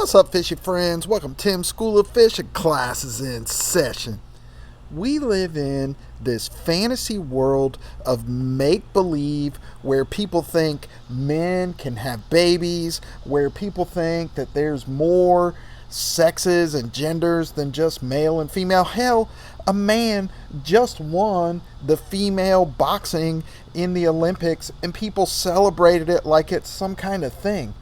What's up, fishy friends? Welcome to Tim's School of Fish and classes in session. We live in this fantasy world of make-believe where people think men can have babies, where people think that there's more sexes and genders than just male and female. Hell, a man just won the female boxing in the Olympics and people celebrated it like it's some kind of thing.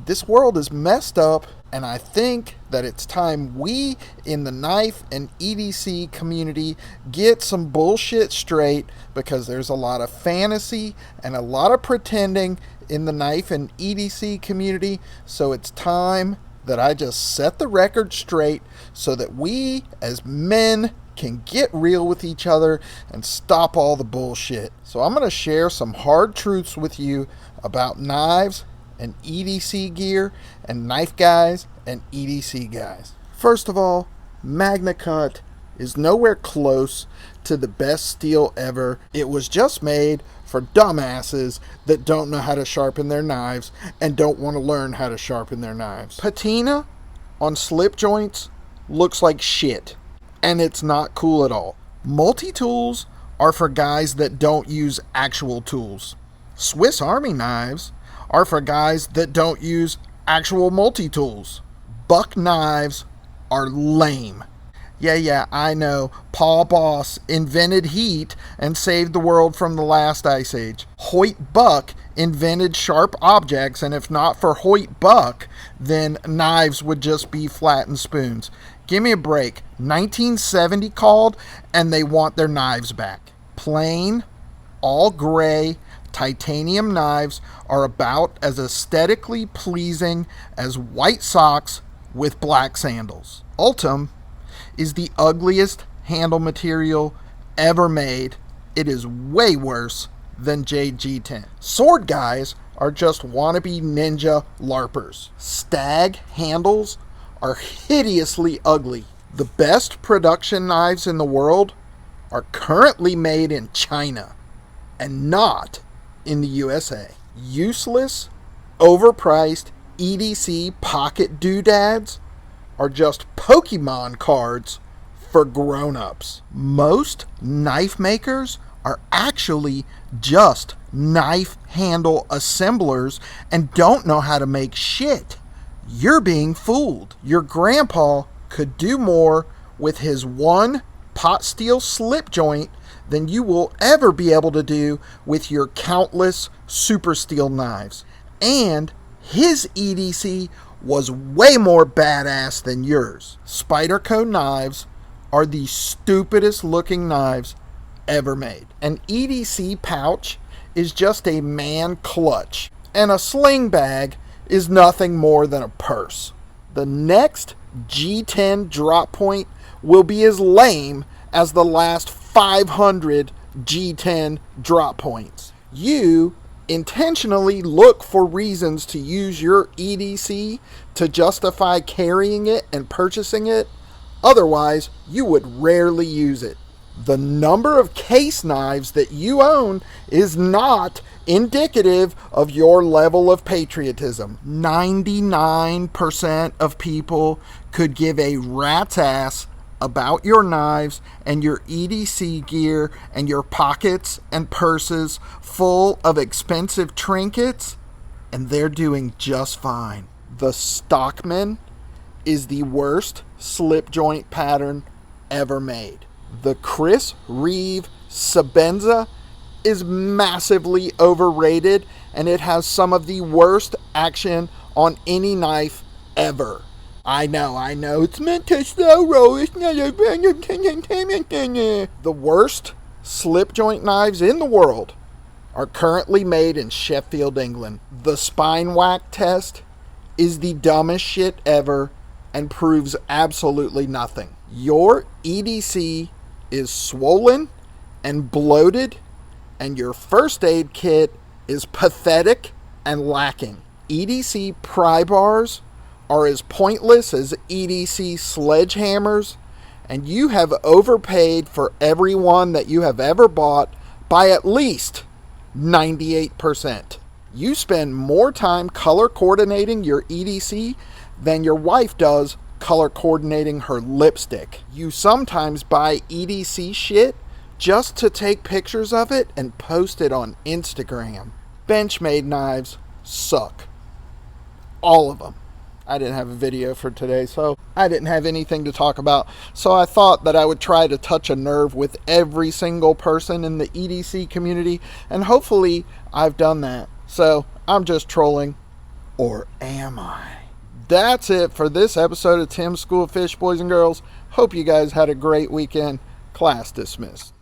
This world is messed up, and I think that it's time we in the knife and EDC community get some bullshit straight, because there's a lot of fantasy and a lot of pretending in the knife and EDC community. So it's time that I just set the record straight so that we as men can get real with each other and stop all the bullshit. So I'm going to share some hard truths with you about knives and EDC gear and knife guys and EDC guys. First of all, MagnaCut is nowhere close to the best steel ever. It was just made for dumbasses that don't know how to sharpen their knives and don't want to learn how to sharpen their knives. Patina on slip joints looks like shit, and it's not cool at all. Multi-tools are for guys that don't use actual tools. Swiss Army knives are for guys that don't use actual multi-tools. Buck knives are lame. Yeah, I know. Paul Boss invented heat and saved the world from the last ice age. Hoyt Buck invented sharp objects, and if not for Hoyt Buck, then knives would just be flattened spoons. Give me a break. 1970 called, and they want their knives back. Plain, all gray, titanium knives are about as aesthetically pleasing as white socks with black sandals. Ultim is the ugliest handle material ever made. It is way worse than JG10. Sword guys are just wannabe ninja LARPers. Stag handles are hideously ugly. The best production knives in the world are currently made in China and not in the USA. Useless, overpriced EDC pocket doodads are just Pokemon cards for grown-ups. Most knife makers are actually just knife handle assemblers and don't know how to make shit. You're being fooled. Your grandpa could do more with his one pot steel slip joint than you will ever be able to do with your countless super steel knives. And his EDC was way more badass than yours. Spyderco knives are the stupidest looking knives ever made. An EDC pouch is just a man clutch, and a sling bag is nothing more than a purse. The next G10 drop point will be as lame as the last 500 G10 drop points. You intentionally look for reasons to use your EDC to justify carrying it and purchasing it. Otherwise, you would rarely use it. The number of case knives that you own is not indicative of your level of patriotism. 99% of people could give a rat's ass about your knives and your EDC gear and your pockets and purses full of expensive trinkets, and they're doing just fine. The Stockman is the worst slip joint pattern ever made. The Chris Reeve Sabenza is massively overrated, and it has some of the worst action on any knife ever. I know, it's meant to slow roll, it's not a... The worst slip joint knives in the world are currently made in Sheffield, England. The spine whack test is the dumbest shit ever and proves absolutely nothing. Your EDC is swollen and bloated, and your first aid kit is pathetic and lacking. EDC pry bars are as pointless as EDC sledgehammers, and you have overpaid for every one that you have ever bought by at least 98%. You spend more time color coordinating your EDC than your wife does color coordinating her lipstick. You sometimes buy EDC shit just to take pictures of it and post it on Instagram. Benchmade knives suck. All of them. I didn't have a video for today, so I didn't have anything to talk about. So I thought that I would try to touch a nerve with every single person in the EDC community, and hopefully I've done that. So I'm just trolling, or am I? That's it for this episode of Tim's School of Fish, boys and girls. Hope you guys had a great weekend. Class dismissed.